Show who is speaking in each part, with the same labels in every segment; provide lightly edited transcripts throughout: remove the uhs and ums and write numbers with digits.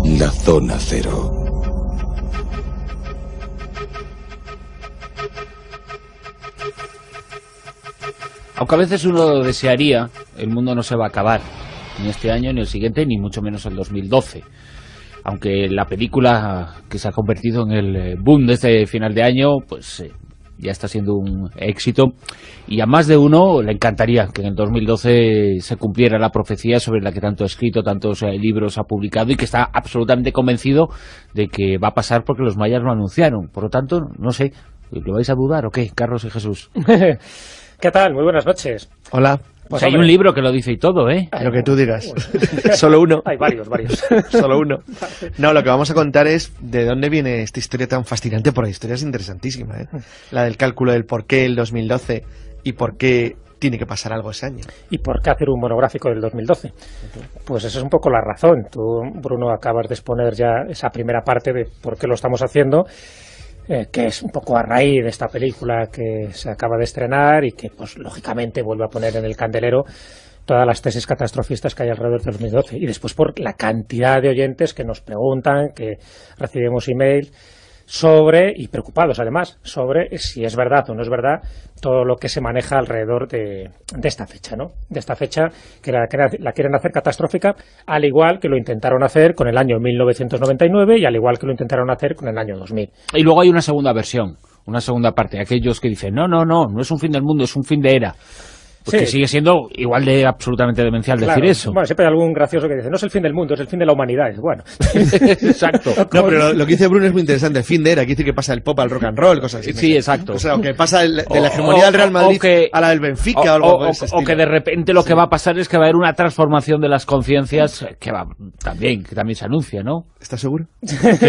Speaker 1: La Zona Cero.
Speaker 2: Aunque a veces uno desearía, el mundo no se va a acabar ni este año, ni el siguiente, ni mucho menos el 2012. Aunque la película que se ha convertido en el boom de este final de año, pues ya está siendo un éxito. Y a más de uno le encantaría que en el 2012 se cumpliera la profecía sobre la que tanto ha escrito, tantos libros ha publicado, y que está absolutamente convencido de que va a pasar porque los mayas lo anunciaron. Por lo tanto, no sé, ¿lo vais a dudar o qué, Carlos y Jesús?
Speaker 3: ¿Qué tal? Muy buenas noches.
Speaker 4: Hola.
Speaker 2: Pues hay un libro que lo dice y todo, ¿eh?
Speaker 4: Lo que tú digas. Solo uno.
Speaker 3: Hay varios.
Speaker 4: Solo uno. No, lo que vamos a contar es de dónde viene esta historia tan fascinante, porque la historia es interesantísima, ¿eh? La del cálculo del por qué el 2012 y por qué tiene que pasar algo ese año.
Speaker 3: ¿Y por qué hacer un monográfico del 2012? Pues esa es un poco la razón. Tú, Bruno, acabas de exponer ya esa primera parte de por qué lo estamos haciendo, que es un poco a raíz de esta película que se acaba de estrenar y que, pues lógicamente, vuelve a poner en el candelero todas las tesis catastrofistas que hay alrededor del 2012. Y después por la cantidad de oyentes que nos preguntan, que recibimos email sobre, y preocupados además, sobre si es verdad o no es verdad todo lo que se maneja alrededor de esta fecha, ¿no? De esta fecha que la quieren hacer catastrófica, al igual que lo intentaron hacer con el año 1999 y al igual que lo intentaron hacer con el año 2000.
Speaker 2: Y luego hay una segunda versión, una segunda parte, aquellos que dicen, no es un fin del mundo, es un fin de era. Pues sí, que sigue siendo igual de absolutamente demencial decir eso.
Speaker 3: Bueno, siempre hay algún gracioso que dice, no es el fin del mundo, es el fin de la humanidad. Es bueno.
Speaker 2: Exacto.
Speaker 4: No, pero lo que dice Bruno es muy interesante. El fin de era, que dice que pasa el pop al rock and roll, cosas así.
Speaker 2: Sí, exacto.
Speaker 4: O sea, que pasa de la hegemonía del Real Madrid a la del Benfica o algo de ese estilo.
Speaker 2: O que de repente lo que va a pasar es que va a haber una transformación de las conciencias que también se anuncia, ¿no?
Speaker 4: ¿Estás seguro?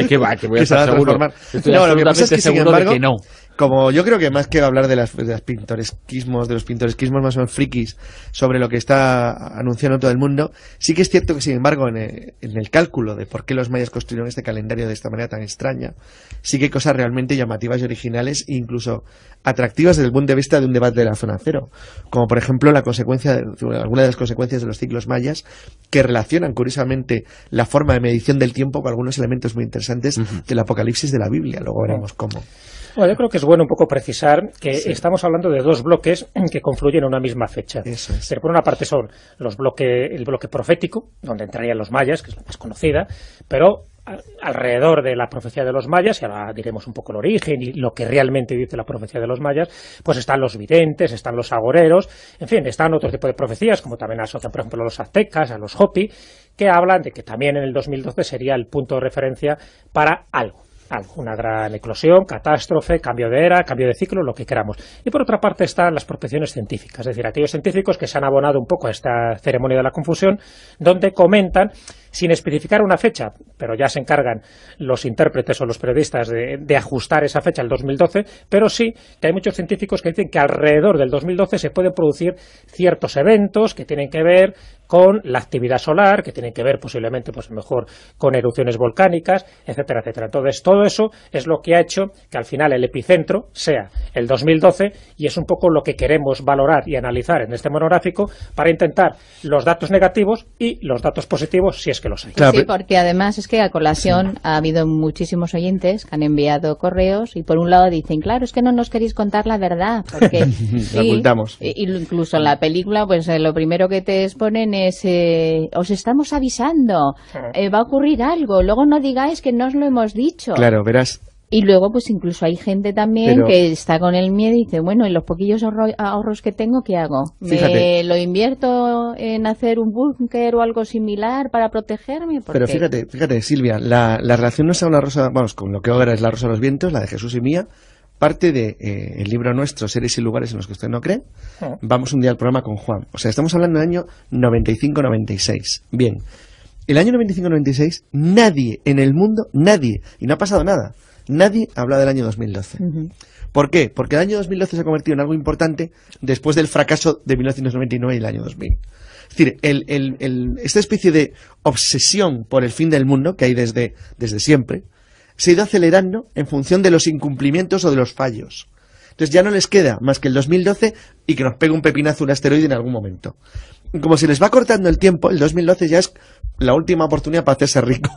Speaker 2: Que voy a estar seguro. Estoy
Speaker 4: lo que pasa es que, sin
Speaker 2: seguro
Speaker 4: embargo,
Speaker 2: de que no.
Speaker 4: Como yo creo que más que hablar de los pintoresquismos más o menos frikis sobre lo que está anunciando todo el mundo, sí que es cierto que, sin embargo, en el cálculo de por qué los mayas construyeron este calendario de esta manera tan extraña, sí que hay cosas realmente llamativas y originales e incluso atractivas desde el punto de vista de un debate de la zona cero, como por ejemplo alguna de las consecuencias de los ciclos mayas, que relacionan curiosamente la forma de medición del tiempo con algunos elementos muy interesantes del Apocalipsis de la Biblia. Luego veremos cómo.
Speaker 3: Bueno, yo creo que es bueno un poco precisar que estamos hablando de dos bloques que confluyen en una misma fecha.
Speaker 4: Eso es.
Speaker 3: Pero por una parte son el bloque profético, donde entrarían los mayas, que es la más conocida, pero alrededor de la profecía de los mayas, y ahora diremos un poco el origen y lo que realmente dice la profecía de los mayas, pues están los videntes, están los agoreros, en fin, están otro tipo de profecías, como también asocian, por ejemplo, a los aztecas, a los hopi, que hablan de que también en el 2012 sería el punto de referencia para algo, una gran eclosión, catástrofe, cambio de era, cambio de ciclo, lo que queramos. Y por otra parte están las prospecciones científicas, es decir, aquellos científicos que se han abonado un poco a esta ceremonia de la confusión, donde comentan, sin especificar una fecha, pero ya se encargan los intérpretes o los periodistas de ajustar esa fecha al 2012, pero sí que hay muchos científicos que dicen que alrededor del 2012 se pueden producir ciertos eventos que tienen que ver con la actividad solar, que tienen que ver posiblemente, pues mejor, con erupciones volcánicas, etcétera, etcétera. Entonces, todo eso es lo que ha hecho que al final el epicentro sea el 2012, y es un poco lo que queremos valorar y analizar en este monográfico para intentar los datos negativos y los datos positivos, si es que los hay.
Speaker 5: Claro, sí, porque además es que a colación ha habido muchísimos oyentes que han enviado correos y por un lado dicen, claro, es que no nos queréis contar la verdad, porque
Speaker 4: la ocultamos.
Speaker 5: Incluso en la película, pues lo primero que te exponen es, os estamos avisando, va a ocurrir algo, luego no digáis que no os lo hemos dicho.
Speaker 4: Claro, verás.
Speaker 5: Y luego, pues incluso hay gente también que está con el miedo y dice, bueno, ¿y los poquillos ahorros que tengo, qué hago? ¿Me lo invierto en hacer un búnker o algo similar para protegerme?
Speaker 4: Pero fíjate, Silvia, la relación nuestra con la rosa, vamos, con lo que ahora es la rosa de los vientos, la de Jesús y mía, parte de el libro nuestro, Seres y lugares en los que usted no cree. Vamos un día al programa con Juan. O sea, estamos hablando del año 95-96. Bien, el año 95-96, nadie en el mundo, nadie, y no ha pasado nada, nadie habla del año 2012. ¿Por qué? Porque el año 2012 se ha convertido en algo importante después del fracaso de 1999 y el año 2000. Es decir, esta especie de obsesión por el fin del mundo que hay desde siempre se ha ido acelerando en función de los incumplimientos o de los fallos. Entonces ya no les queda más que el 2012 y que nos pegue un pepinazo, un asteroide en algún momento. como se les va cortando el tiempo, el 2012 ya es la última oportunidad para hacerse rico.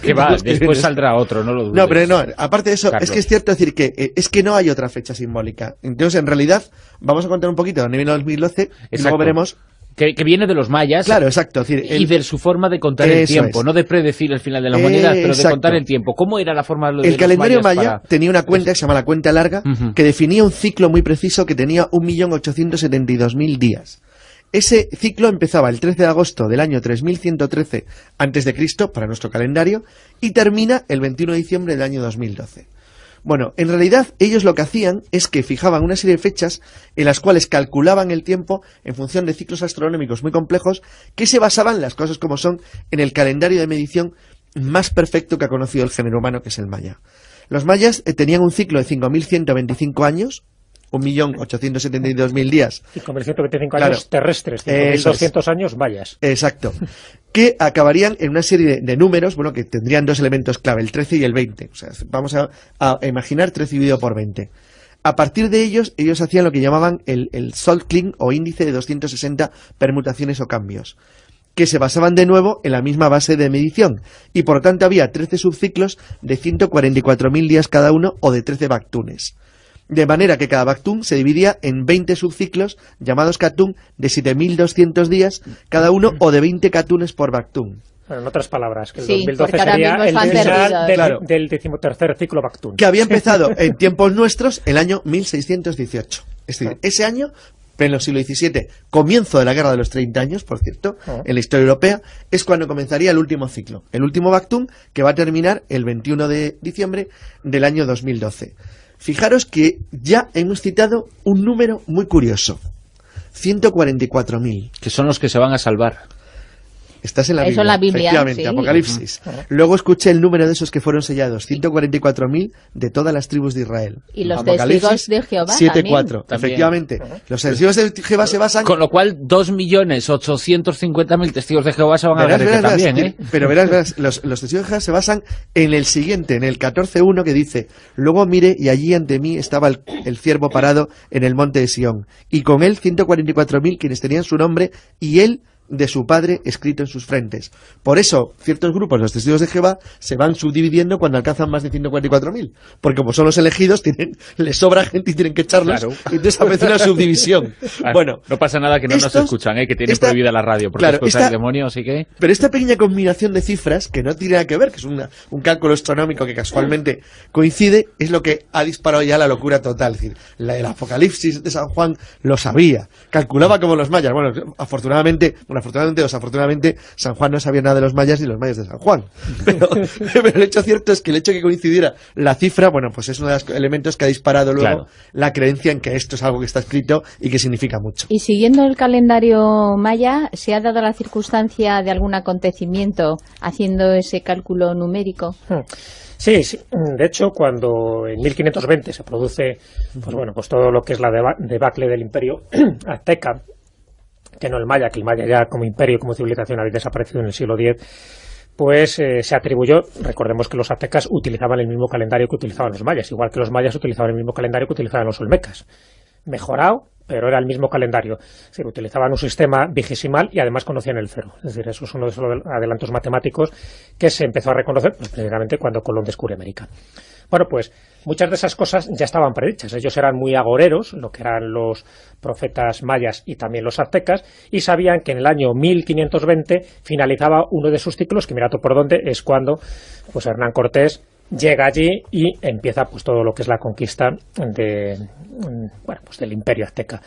Speaker 2: Que va, después saldrá otro, no lo dudes.
Speaker 4: No, pero no, aparte de eso,
Speaker 2: Carlos.
Speaker 4: es que es cierto decir que es que no hay otra fecha simbólica. Entonces, en realidad, vamos a contar un poquito de dónde viene el 2012 y luego veremos...
Speaker 2: Que viene de los mayas.
Speaker 4: Claro, exacto. Es decir,
Speaker 2: y de su forma de contar el tiempo, no de predecir el final de la humanidad, pero de contar el tiempo. ¿Cómo era la forma de los
Speaker 4: El calendario
Speaker 2: mayas
Speaker 4: maya tenía una cuenta que se llama la cuenta larga, que definía un ciclo muy preciso que tenía 1.872.000 días. Ese ciclo empezaba el 13 de agosto del año 3113 a.C. para nuestro calendario y termina el 21 de diciembre del año 2012. Bueno, en realidad ellos lo que hacían es que fijaban una serie de fechas en las cuales calculaban el tiempo en función de ciclos astronómicos muy complejos que se basaban, las cosas como son, en el calendario de medición más perfecto que ha conocido el género humano, que es el maya. Los mayas tenían un ciclo de 5.125 años, 1.872.000 días.
Speaker 3: 5.125 años terrestres, 5.200 años mayas.
Speaker 4: Exacto. Que acabarían en una serie de números, bueno, que tendrían dos elementos clave, el 13 y el 20. O sea, vamos a imaginar 13 dividido por 20. A partir de ellos hacían lo que llamaban el Soltling o índice de 260 permutaciones o cambios, que se basaban de nuevo en la misma base de medición, y por lo tanto había 13 subciclos de 144.000 días cada uno, o de 13 Bactunes. De manera que cada Bactún se dividía en 20 subciclos, llamados Catún, de 7.200 días cada uno, o de 20 Catunes por Bactún.
Speaker 3: Bueno, en otras palabras, que el
Speaker 5: Sí,
Speaker 3: 2012 sería el final del 13º ciclo Bactún.
Speaker 4: Que había empezado en tiempos nuestros el año 1618. Es decir, ese año, pleno siglo XVII, comienzo de la Guerra de los 30 años, por cierto, en la historia europea, es cuando comenzaría el último ciclo. El último Bactún, que va a terminar el 21 de diciembre del año 2012. Fijaros que ya hemos citado un número muy curioso. 144.000.
Speaker 2: Que son los que se van a salvar.
Speaker 4: Estás en la Biblia.
Speaker 5: Eso en la Biblia,
Speaker 4: efectivamente,
Speaker 5: sí.
Speaker 4: Apocalipsis. Luego escuché el número de esos que fueron sellados, 144.000 de todas las tribus de Israel.
Speaker 5: Y los testigos de Jehová
Speaker 4: 7.4, efectivamente. Los testigos de Jehová se basan...
Speaker 2: Con lo cual, 2.850.000 testigos de Jehová se van a derretir también, ¿eh?
Speaker 4: Pero verás, los testigos de Jehová se basan en el siguiente, en el 14.1, que dice: luego miré y allí ante mí estaba el ciervo parado en el monte de Sión, y con él 144.000 quienes tenían su nombre y él de su padre escrito en sus frentes. Por eso, ciertos grupos, los testigos de Jehová, se van subdividiendo cuando alcanzan más de 144.000. Porque como son los elegidos, les sobra gente y tienen que echarlos. Claro. Y entonces aparece una subdivisión. Bueno,
Speaker 2: no pasa nada que no nos escuchan, que tienen prohibida la radio, porque escuchan el demonio, así que... Pero
Speaker 4: esta pequeña combinación de cifras, que no tiene nada que ver, que es un cálculo astronómico que casualmente coincide, es lo que ha disparado ya la locura total. Es decir, el Apocalipsis de San Juan lo sabía. Calculaba como los mayas. Bueno, afortunadamente o desafortunadamente, San Juan no sabía nada de los mayas ni los mayas de San Juan. Pero el hecho cierto es que el hecho de que coincidiera la cifra, bueno, pues es uno de los elementos que ha disparado luego la creencia en que esto es algo que está escrito y que significa mucho.
Speaker 5: Y siguiendo el calendario maya, ¿se ha dado la circunstancia de algún acontecimiento haciendo ese cálculo numérico?
Speaker 3: Sí, sí. De hecho, cuando en 1520 se produce pues todo lo que es la debacle del imperio azteca, que no el maya, que el maya ya como imperio, como civilización había desaparecido en el siglo X, pues se atribuyó, recordemos que los aztecas utilizaban el mismo calendario que utilizaban los mayas, igual que los mayas utilizaban el mismo calendario que utilizaban los olmecas. Mejorado, pero era el mismo calendario. Se utilizaban un sistema vigesimal y además conocían el cero. Es decir, eso es uno de esos adelantos matemáticos que se empezó a reconocer precisamente cuando Colón descubre América. Bueno, pues muchas de esas cosas ya estaban predichas. Ellos eran muy agoreros, lo que eran los profetas mayas y también los aztecas, y sabían que en el año 1520 finalizaba uno de sus ciclos, que mira tú por dónde, es cuando pues Hernán Cortés llega allí y empieza pues todo lo que es la conquista del imperio azteca.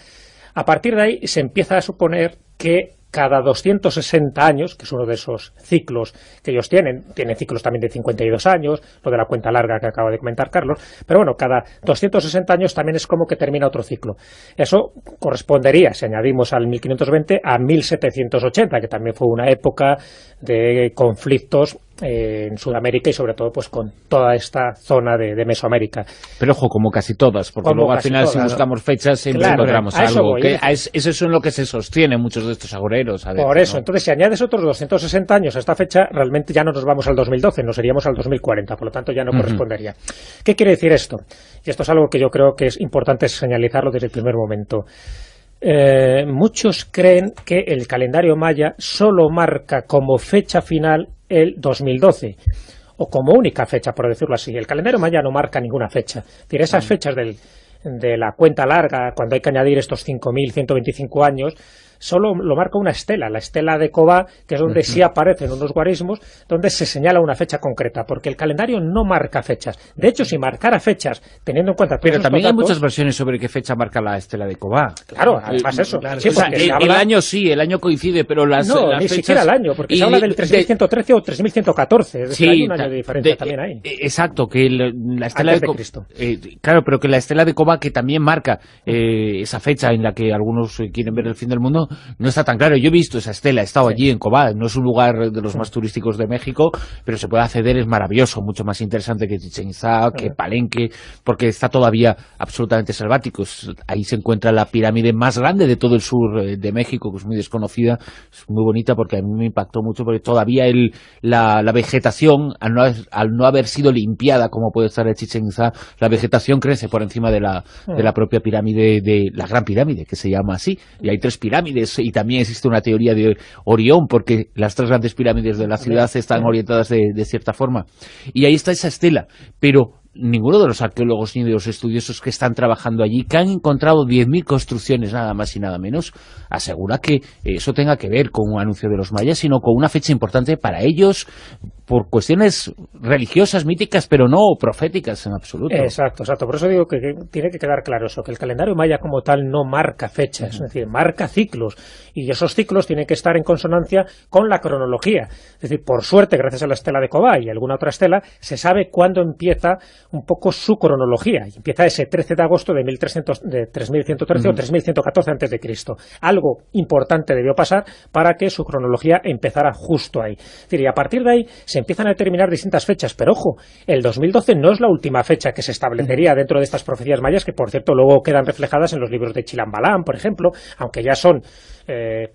Speaker 3: A partir de ahí se empieza a suponer que cada 260 años, que es uno de esos ciclos que ellos tienen ciclos también de 52 años, lo de la cuenta larga que acaba de comentar Carlos, pero bueno, cada 260 años también es como que termina otro ciclo. Eso correspondería, si añadimos al 1520, a 1780, que también fue una época de conflictos en Sudamérica y sobre todo pues con toda esta zona de Mesoamérica.
Speaker 2: Pero ojo, como casi todas, porque luego al final si buscamos fechas siempre encontramos algo. Eso es en lo que se sostiene muchos de estos agoreros.
Speaker 3: Por eso, entonces si añades otros 260 años a esta fecha, realmente ya no nos vamos al 2012, nos iríamos al 2040, por lo tanto ya no correspondería. ¿Qué quiere decir esto? Y esto es algo que yo creo que es importante señalizarlo desde el primer momento. muchos creen que el calendario maya solo marca como fecha final el 2012, o como única fecha, por decirlo así. El calendario maya no marca ninguna fecha. Es decir, esas fechas de la cuenta larga, cuando hay que añadir estos 5.125 años, solo lo marca una estela, la estela de Kobá, que es donde sí aparecen unos guarismos, donde se señala una fecha concreta, porque el calendario no marca fechas. De hecho, si marcara fechas, teniendo en cuenta...
Speaker 2: Pero también hay muchas versiones sobre qué fecha marca la estela de Kobá.
Speaker 3: Claro, además eso.
Speaker 2: Claro. Sí, o sea, el año sí, el año coincide, pero las
Speaker 3: no,
Speaker 2: las
Speaker 3: ni
Speaker 2: fechas...
Speaker 3: siquiera el año, porque se habla del 3113 o 3114, es decir, hay un año de diferencia también ahí.
Speaker 2: Exacto, que la estela
Speaker 3: Antes de Cristo.
Speaker 2: Claro, pero que la estela de Kobá, que también marca esa fecha en la que algunos quieren ver el fin del mundo, no está tan claro. Yo he visto esa estela, he estado allí en Kobá, no es un lugar de los más turísticos de México, pero se puede acceder, es maravilloso, mucho más interesante que Chichén Itzá, que Palenque, porque está todavía absolutamente selvático. Ahí se encuentra la pirámide más grande de todo el sur de México, que es muy desconocida, es muy bonita porque a mí me impactó mucho, porque todavía la vegetación, al no haber sido limpiada como puede estar el Chichén Itzá, la vegetación crece por encima de la propia pirámide, de la Gran Pirámide, que se llama así, y hay 3 pirámides, y también existe una teoría de Orión, porque las 3 grandes pirámides de la ciudad están orientadas de cierta forma. Y ahí está esa estela, pero ninguno de los arqueólogos ni de los estudiosos que están trabajando allí, que han encontrado 10.000 construcciones nada más y nada menos, asegura que eso tenga que ver con un anuncio de los mayas, sino con una fecha importante para ellos, por cuestiones religiosas, míticas, pero no proféticas en absoluto.
Speaker 3: Exacto. Por eso digo que tiene que quedar claro eso, que el calendario maya como tal no marca fechas, es decir, marca ciclos, y esos ciclos tienen que estar en consonancia con la cronología. Es decir, por suerte, gracias a la estela de Kobá y alguna otra estela, se sabe cuándo empieza un poco su cronología, y empieza ese 13 de agosto de 3113 o 3114 antes de Cristo. Algo importante debió pasar para que su cronología empezara justo ahí. Es decir, y a partir de ahí se empiezan a determinar distintas fechas, pero ojo, el 2012 no es la última fecha que se establecería dentro de estas profecías mayas, que por cierto luego quedan reflejadas en los libros de Chilambalán, por ejemplo, aunque ya son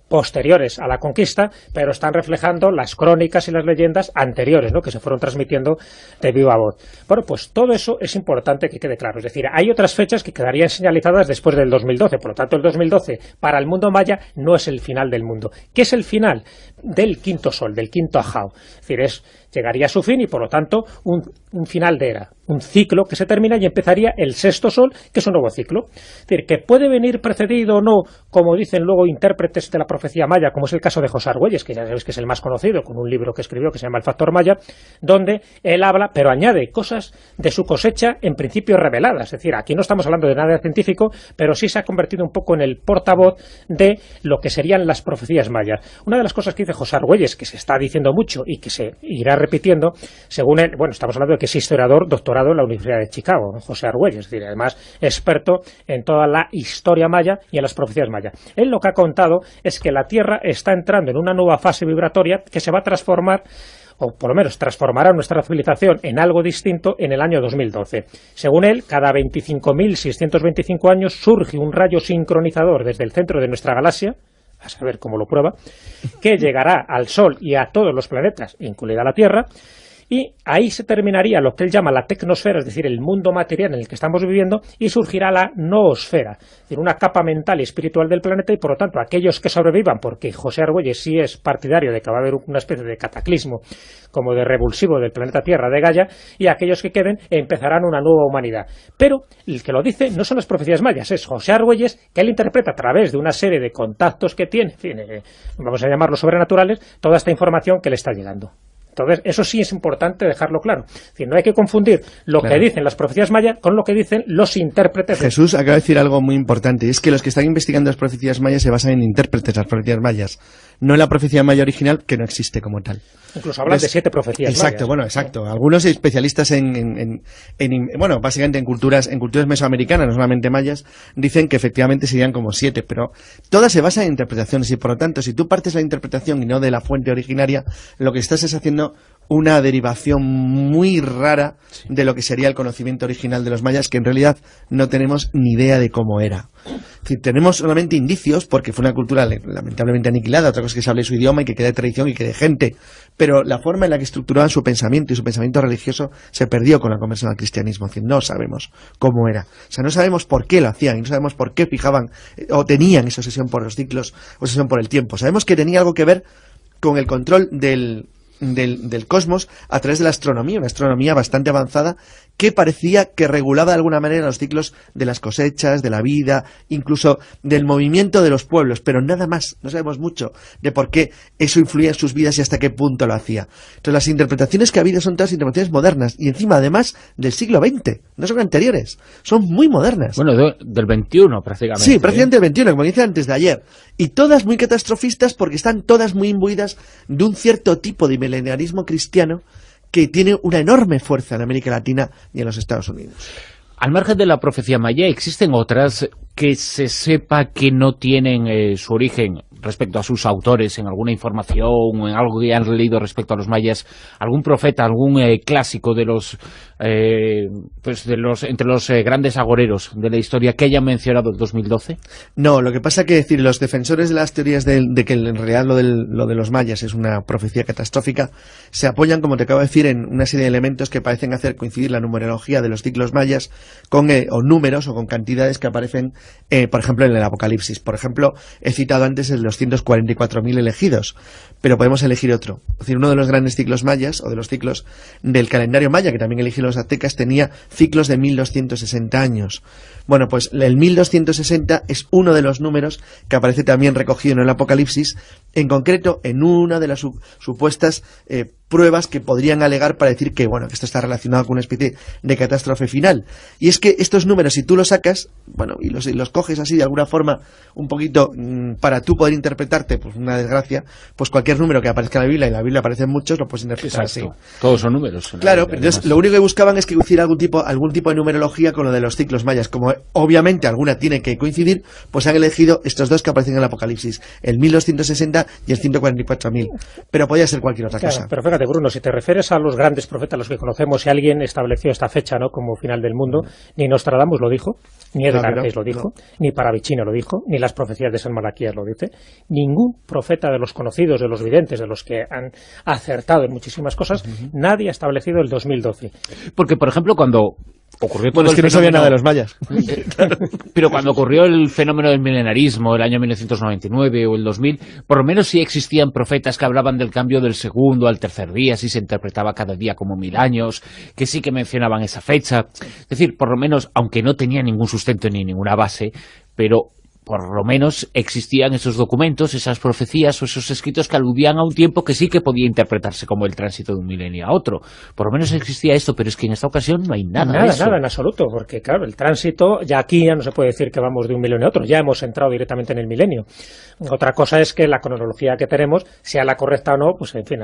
Speaker 3: posteriores a la conquista, pero están reflejando las crónicas y las leyendas anteriores, ¿no?, que se fueron transmitiendo de viva voz. Bueno, pues todo eso es importante que quede claro. Es decir, hay otras fechas que quedarían señalizadas después del 2012, por lo tanto el 2012 para el mundo maya no es el final del mundo. ¿Qué es el final? Del quinto sol, del quinto ajao. Es decir, llegaría a su fin y por lo tanto un final de era, un ciclo que se termina y empezaría el sexto sol, que es un nuevo ciclo. Es decir, que puede venir precedido o no, como dicen luego intérpretes de la profecía maya, como es el caso de José Argüelles, que ya sabéis que es el más conocido, con un libro que escribió que se llama El Factor Maya, donde él habla, pero añade cosas de su cosecha en principio reveladas. Es decir, aquí no estamos hablando de nada científico, pero sí se ha convertido un poco en el portavoz de lo que serían las profecías mayas. Una de las cosas que dice José Argüelles, que se está diciendo mucho y que se irá repitiendo, según él, bueno, estamos hablando de que es historiador doctorado en la Universidad de Chicago, José Argüelles, es decir, además experto en toda la historia maya y en las profecías mayas. Él lo que ha contado es que la Tierra está entrando en una nueva fase vibratoria que se va a transformar, o por lo menos transformará nuestra civilización en algo distinto en el año 2012. Según él, cada 25.625 años surge un rayo sincronizador desde el centro de nuestra galaxia, a saber cómo lo prueba, que llegará al Sol y a todos los planetas, incluida la Tierra, y ahí se terminaría lo que él llama la tecnosfera, es decir, el mundo material en el que estamos viviendo, y surgirá la noosfera, es decir, una capa mental y espiritual del planeta, y por lo tanto aquellos que sobrevivan, porque José Argüelles sí es partidario de que va a haber una especie de cataclismo como de revulsivo del planeta Tierra de Gaia, y aquellos que queden empezarán una nueva humanidad. Pero el que lo dice no son las profecías mayas, es José Argüelles, que él interpreta a través de una serie de contactos que tiene, en fin, vamos a llamarlos sobrenaturales, toda esta información que le está llegando. Entonces, eso sí es importante dejarlo claro. Es decir, no hay que confundir lo que dicen las profecías mayas con lo que dicen los intérpretes.
Speaker 4: Jesús acaba de decir algo muy importante, y es que los que están investigando las profecías mayas se basan en intérpretes de las profecías mayas, no en la profecía maya original, que no existe como tal.
Speaker 3: Incluso hablan de 7 profecías
Speaker 4: exacto,
Speaker 3: mayas.
Speaker 4: Bueno, exacto. Algunos especialistas bueno, básicamente en culturas mesoamericanas, no solamente mayas, dicen que efectivamente serían como 7, pero todas se basan en interpretaciones, y por lo tanto, si tú partes la interpretación y no de la fuente originaria, lo que estás es haciendo sido una derivación muy rara de lo que sería el conocimiento original de los mayas, que en realidad no tenemos ni idea de cómo era. Es decir, tenemos solamente indicios, porque fue una cultura lamentablemente aniquilada, otra cosa es que se hable su idioma y que quede tradición y que quede gente, pero la forma en la que estructuraban su pensamiento y su pensamiento religioso se perdió con la conversión al cristianismo. Es decir, no sabemos cómo era. O sea, no sabemos por qué lo hacían y no sabemos por qué fijaban o tenían esa obsesión por los ciclos, obsesión por el tiempo. Sabemos que tenía algo que ver con el control del cosmos a través de la astronomía, una astronomía bastante avanzada que parecía que regulaba de alguna manera los ciclos de las cosechas, de la vida, incluso del movimiento de los pueblos, pero nada más. No sabemos mucho de por qué eso influía en sus vidas y hasta qué punto lo hacía. Entonces las interpretaciones que ha habido son todas interpretaciones modernas y encima además del siglo XX, no son anteriores, son muy modernas.
Speaker 2: Bueno, del XXI prácticamente.
Speaker 4: Sí, prácticamente del XXI, como dice antes de ayer. Y todas muy catastrofistas porque están todas muy imbuidas de un cierto tipo de milenarismo cristiano que tiene una enorme fuerza en América Latina y en los Estados Unidos.
Speaker 2: Al margen de la profecía maya, ¿existen otras que se sepa que no tienen su origen respecto a sus autores en alguna información o en algo que han leído respecto a los mayas? ¿Algún profeta, algún clásico de los entre los grandes agoreros de la historia que hayan mencionado el 2012?
Speaker 4: No, lo que pasa que decir, los defensores de las teorías de que en realidad lo de los mayas es una profecía catastrófica se apoyan, como te acabo de decir, en una serie de elementos que parecen hacer coincidir la numerología de los ciclos mayas con o números o con cantidades que aparecen, por ejemplo, en el Apocalipsis. Por ejemplo, he citado antes el 244.000 elegidos, pero podemos elegir otro. Es decir, uno de los grandes ciclos mayas, o de los ciclos del calendario maya, que también eligieron los aztecas, tenía ciclos de 1260 años. Bueno, pues el 1260 es uno de los números que aparece también recogido en el Apocalipsis, en concreto en una de las supuestas pruebas que podrían alegar para decir que, bueno, que esto está relacionado con una especie de catástrofe final. Y es que estos números, si tú los sacas, bueno, y los coges así de alguna forma un poquito para tú poder interpretarte, pues una desgracia, pues cualquier número que aparezca en la Biblia, y en la Biblia aparecen muchos, lo puedes interpretar.
Speaker 2: Exacto. Así. Todos son números.
Speaker 4: Claro, pero entonces lo único que buscaban es que hiciera algún tipo de numerología con lo de los ciclos mayas. Como obviamente alguna tiene que coincidir, pues han elegido estos dos que aparecen en el Apocalipsis, el 1260 y el 144.000. Pero podía ser cualquier otra cosa.
Speaker 3: Pero fíjate, Bruno, si te refieres a los grandes profetas, los que conocemos, si alguien estableció esta fecha, ¿no?, como final del mundo, ni Nostradamus lo dijo, ni Edgar Cayce lo dijo, ni Paravicino lo dijo, ni las profecías de San Malaquías lo dice. Ningún profeta de los conocidos, de los videntes, de los que han acertado en muchísimas cosas, nadie ha establecido el 2012.
Speaker 2: Porque, por ejemplo, cuando ocurrió todo
Speaker 4: es que no sabía nada de los mayas.
Speaker 2: Pero cuando ocurrió el fenómeno del milenarismo, el año 1999 o el 2000, por lo menos sí existían profetas que hablaban del cambio del segundo al tercer día, sí se interpretaba cada día como 1000 años, que sí que mencionaban esa fecha. Es decir, por lo menos, aunque no tenía ningún sustento ni ninguna base, pero por lo menos existían esos documentos, esas profecías o esos escritos que aludían a un tiempo que sí que podía interpretarse como el tránsito de un milenio a otro. Por lo menos existía esto, pero es que en esta ocasión no hay nada de eso.
Speaker 3: Nada, en absoluto, porque claro, el tránsito, ya aquí ya no se puede decir que vamos de un milenio a otro, ya hemos entrado directamente en el milenio. Otra cosa es que la cronología que tenemos, sea la correcta o no, pues en fin,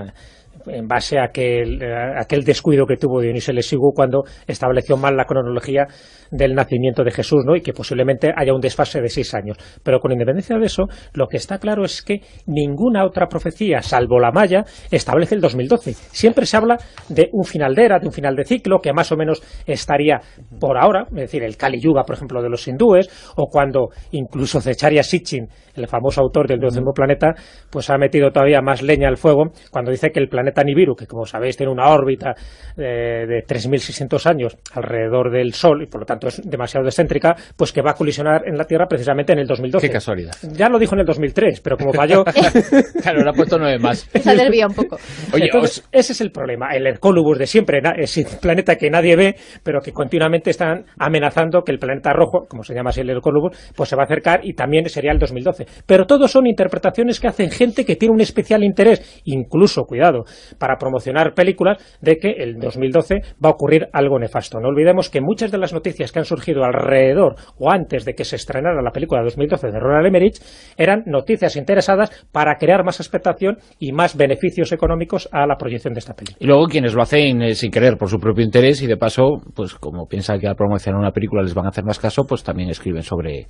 Speaker 3: en base a aquel descuido que tuvo Dionisio el Exiguo cuando estableció mal la cronología del nacimiento de Jesús, ¿no?, y que posiblemente haya un desfase de 6 años. Pero con independencia de eso, lo que está claro es que ninguna otra profecía, salvo la maya, establece el 2012. Siempre se habla de un final de era, de un final de ciclo, que más o menos estaría por ahora, es decir, el Kali Yuga, por ejemplo, de los hindúes, o cuando incluso Zecharia Sitchin, el famoso autor del 12º planeta, pues ha metido todavía más leña al fuego cuando dice que el planeta Nibiru, que como sabéis tiene una órbita de 3.600 años alrededor del Sol, y por lo tanto es demasiado excéntrica, pues que va a colisionar en la Tierra precisamente en el 2012.
Speaker 2: Qué casualidad.
Speaker 3: Ya lo dijo en el 2003, pero como falló...
Speaker 2: Claro, le ha puesto 9 más.
Speaker 5: Se ha desviado un poco.
Speaker 3: Oye, entonces, ese es el problema. El Hercólubus de siempre es un planeta que nadie ve, pero que continuamente están amenazando que el planeta rojo, como se llama así el Hercólubus, pues se va a acercar y también sería el 2012. Pero todos son interpretaciones que hacen gente que tiene un especial interés, incluso, cuidado, para promocionar películas, de que el 2012 va a ocurrir algo nefasto. No olvidemos que muchas de las noticias que han surgido alrededor o antes de que se estrenara la película de 2012 de Roland Emmerich eran noticias interesadas para crear más expectación y más beneficios económicos a la proyección de esta película.
Speaker 2: Y luego quienes lo hacen sin querer por su propio interés y de paso, pues como piensan que al promocionar una película les van a hacer más caso, pues también escriben sobre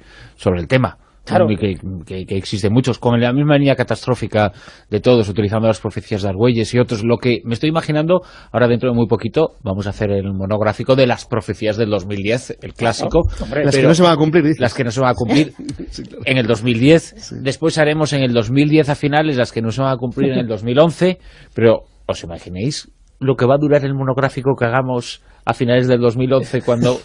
Speaker 2: el tema.
Speaker 3: Claro.
Speaker 2: Que existen muchos, con la misma línea catastrófica de todos, utilizando las profecías de Argüelles y otros. Lo que me estoy imaginando, ahora dentro de muy poquito, vamos a hacer el monográfico de las profecías del 2010, el clásico.
Speaker 4: Las que no se van a cumplir, dices.
Speaker 2: Las que no se van a cumplir
Speaker 4: sí, claro.
Speaker 2: En el 2010, sí. Después haremos en el 2010 a finales las que no se van a cumplir en el 2011, pero ¿os imaginéis lo que va a durar el monográfico que hagamos a finales del 2011 cuando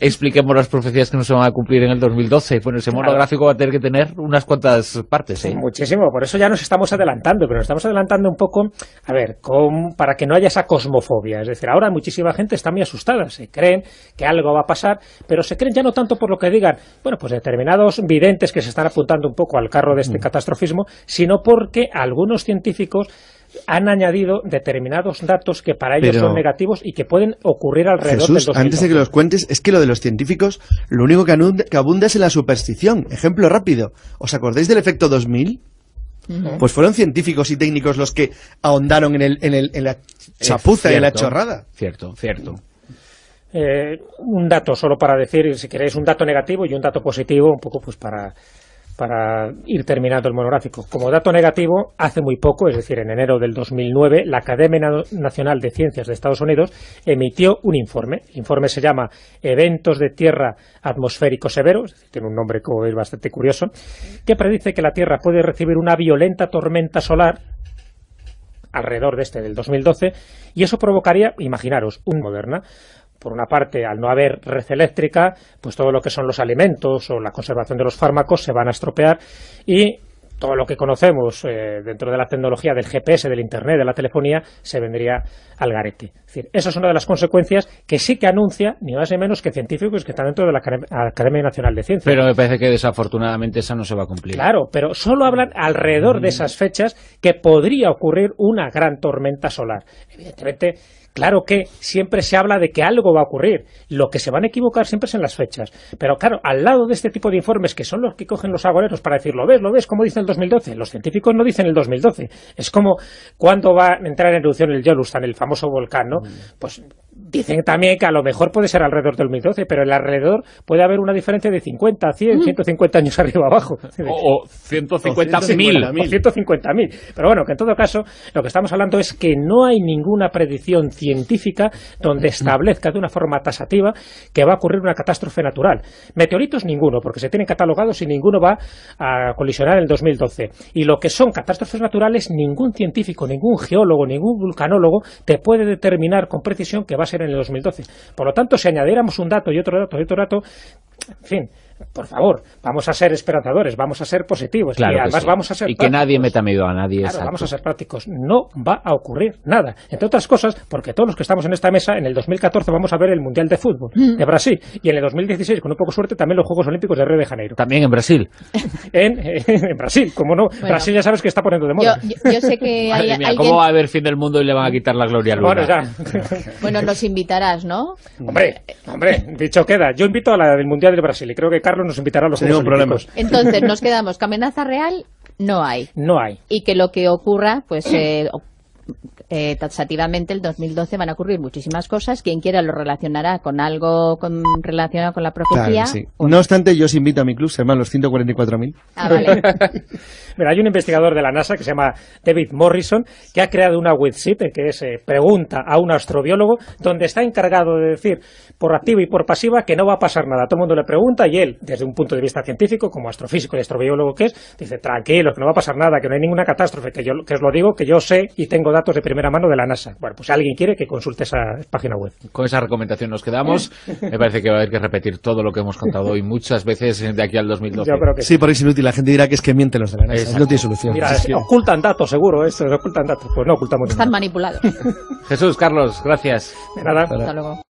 Speaker 2: expliquemos las profecías que no se van a cumplir en el 2012? Bueno, ese monográfico va a tener que tener unas cuantas partes, ¿eh?
Speaker 3: Muchísimo, por eso ya nos estamos adelantando, pero nos estamos adelantando un poco, a ver, para que no haya esa cosmofobia. Es decir, ahora muchísima gente está muy asustada, se creen que algo va a pasar, pero se creen ya no tanto por lo que digan, bueno, pues determinados videntes que se están apuntando un poco al carro de este catastrofismo, sino porque algunos científicos han añadido determinados datos que para ellos son negativos y que pueden ocurrir alrededor
Speaker 4: Jesús,
Speaker 3: del 2012.
Speaker 4: Antes de que los cuentes, es que lo de los científicos, lo único que abunda es en la superstición. Ejemplo rápido, ¿os acordáis del efecto 2000? Pues fueron científicos y técnicos los que ahondaron en la chapuza y en la chorrada.
Speaker 2: Cierto.
Speaker 3: Un dato, solo para decir, si queréis, un dato negativo y un dato positivo, un poco pues para ir terminando el monográfico. Como dato negativo, hace muy poco, es decir, en enero del 2009, la Academia Nacional de Ciencias de Estados Unidos emitió un informe. El informe se llama Eventos de Tierra Atmosférico Severo, es decir, tiene un nombre como veis bastante curioso, que predice que la Tierra puede recibir una violenta tormenta solar alrededor del 2012, y eso provocaría, imaginaros, una moderna. Por una parte, al no haber red eléctrica, pues todo lo que son los alimentos o la conservación de los fármacos se van a estropear, y todo lo que conocemos dentro de la tecnología del GPS, del Internet, de la telefonía, se vendría al garete. Es decir, esa es una de las consecuencias que sí que anuncia, ni más ni menos que científicos que están dentro de la Academia Nacional de Ciencias.
Speaker 2: Pero me parece que desafortunadamente esa no se va a cumplir.
Speaker 3: Claro, pero solo hablan alrededor de esas fechas que podría ocurrir una gran tormenta solar. Evidentemente, claro que siempre se habla de que algo va a ocurrir. Lo que se van a equivocar siempre es en las fechas. Pero claro, al lado de este tipo de informes, que son los que cogen los agoreros para decir, ¿lo ves? ¿Cómo dice el 2012? Los científicos no dicen el 2012. Es como cuando va a entrar en erupción el Yellowstone, el famoso volcán, ¿no? Pues dicen también que a lo mejor puede ser alrededor del 2012, pero en el alrededor puede haber una diferencia de 50, 100, 150 años arriba abajo.
Speaker 2: O 150.000.
Speaker 3: O 150.000. Pero bueno, que en todo caso, lo que estamos hablando es que no hay ninguna predicción científica donde establezca de una forma tasativa que va a ocurrir una catástrofe natural. Meteoritos ninguno, porque se tienen catalogados y ninguno va a colisionar en el 2012. Y lo que son catástrofes naturales, ningún científico, ningún geólogo, ningún vulcanólogo te puede determinar con precisión que va a ser en el 2012. Por lo tanto, si añadiéramos un dato y otro dato y otro dato, en fin, por favor, vamos a ser esperanzadores, vamos a ser positivos,
Speaker 2: claro,
Speaker 3: y además
Speaker 2: sí.
Speaker 3: Vamos a ser
Speaker 2: y
Speaker 3: prácticos.
Speaker 2: Que nadie meta miedo a nadie.
Speaker 3: Claro, vamos a ser prácticos. No va a ocurrir nada. Entre otras cosas, porque todos los que estamos en esta mesa, en el 2014 vamos a ver el Mundial de Fútbol de Brasil, y en el 2016, con un poco de suerte, también los Juegos Olímpicos de Río de Janeiro.
Speaker 2: También en Brasil.
Speaker 3: En Brasil, como no. Bueno, Brasil ya sabes que está poniendo de moda.
Speaker 5: Yo sé que hay alguien...
Speaker 2: ¿Cómo va a haber fin del mundo y le van a quitar la gloria a Lula?
Speaker 3: Bueno, ya.
Speaker 5: Bueno, nos invitarás, ¿no?
Speaker 3: Hombre, dicho queda. Yo invito a la del Mundial de Brasil y creo que Carlos nos invitará a los Juegos Olímpicos.
Speaker 5: Entonces, nos quedamos que amenaza real no hay.
Speaker 3: No hay.
Speaker 5: Y que lo que ocurra, pues taxativamente el 2012 van a ocurrir muchísimas cosas. Quien quiera lo relacionará con algo relacionado con la profecía.
Speaker 4: Claro, sí. No obstante, yo os invito a mi club, se llaman los 144.000.
Speaker 5: Ah, vale.
Speaker 3: Mira, hay un investigador de la NASA que se llama David Morrison, que ha creado una website que es Pregunta a un astrobiólogo, donde está encargado de decir por activa y por pasiva que no va a pasar nada. Todo el mundo le pregunta y él, desde un punto de vista científico, como astrofísico y astrobiólogo que es, dice, tranquilo, que no va a pasar nada, que no hay ninguna catástrofe, que os lo digo, que yo sé y tengo datos de primera mano de la NASA. Bueno, pues si alguien quiere que consulte esa página web.
Speaker 2: Con esa recomendación nos quedamos. Me parece que va a haber que repetir todo lo que hemos contado hoy muchas veces de aquí al 2012.
Speaker 3: Yo creo que
Speaker 4: sí, porque es inútil. La gente dirá que es que mienten los de la NASA. No tiene solución.
Speaker 3: Mira, ocultan datos, seguro, ocultan datos. Pues no ocultamos nada.
Speaker 5: Están manipulados.
Speaker 2: Jesús, Carlos, gracias.
Speaker 3: De nada.
Speaker 5: Hasta luego.